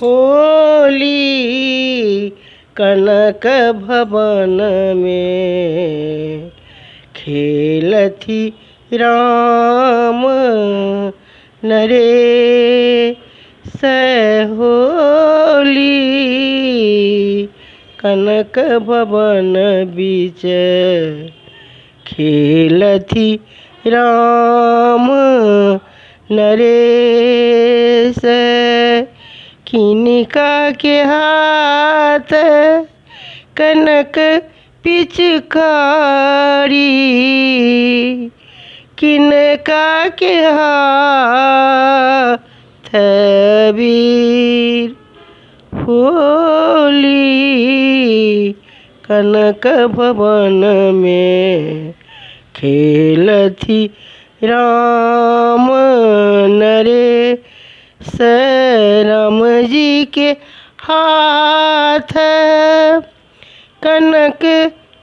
होली कनक भवन में खेलथी राम नरेश होली कनक भवन बीच खेलथी राम नरेश। किनका के हाथ कनक पिचकारी, किनका के हाथ वीर होली कनक भवन में खेलथी राम नरेश। राम जी के हाथ कनक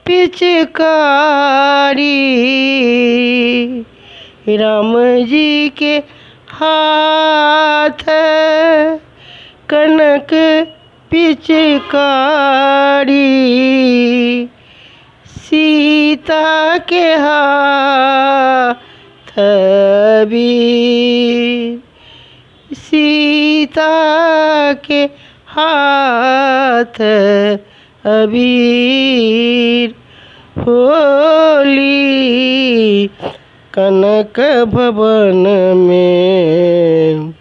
पिचकारी, राम जी के हाथ कनक पिचकारी। सीता के हाथ वीर, सीता के हाथ अबीर होली कनक भवन में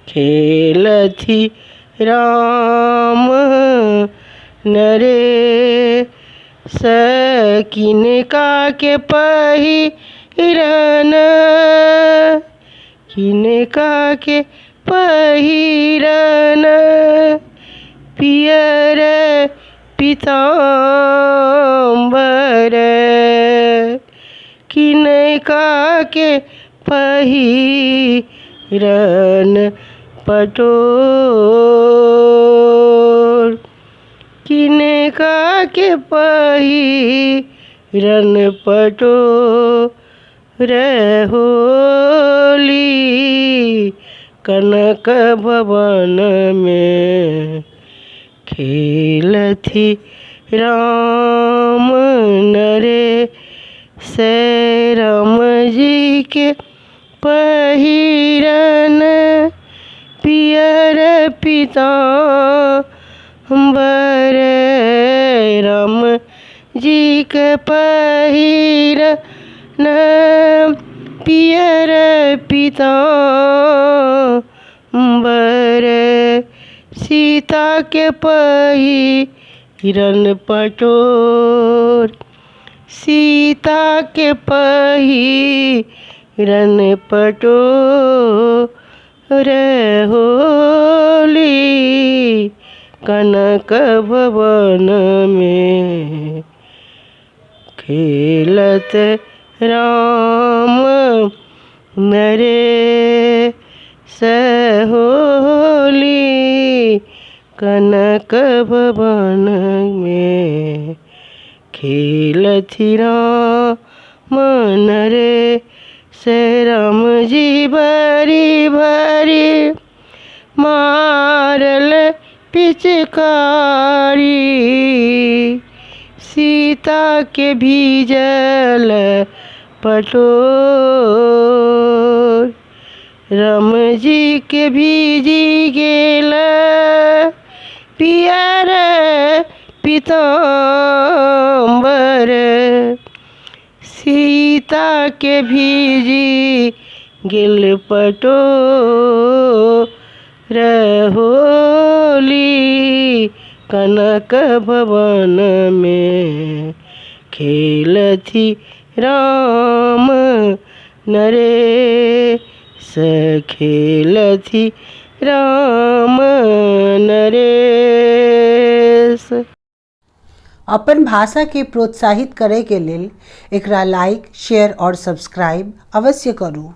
खेलथी राम नरेश। किनका के पहिरन, किनका के पहिरन पियर पीताम्बर, किनका के पहिरन पटोर, किनका के पहिरन पटोर। होली कनक भवन में खेलथी राम नरेश। राम जी के पहिरन पियर पीताम्बर, राम जी के पहिरन पियर पीताम्बर। सीता के पहिरन पटोर, सीता के पहिरन पटोर। होली कनक भवन में खेलत राम नरेश। होली कनक भवन में खेलथी राम नरेश। राम जी भरी भरी मारल पिचकारी, सीता के भीजल पटोर, राम जी के भीजी गेल पियर पीताम्बर, सीता के भीजी गेल पटोर। होली कनक भवन में खेलथी राम नरेश, खेलथी राम नरेश। अपन भाषा के प्रोत्साहित करे के लेल एकरा लाइक, शेयर और सब्सक्राइब अवश्य करू।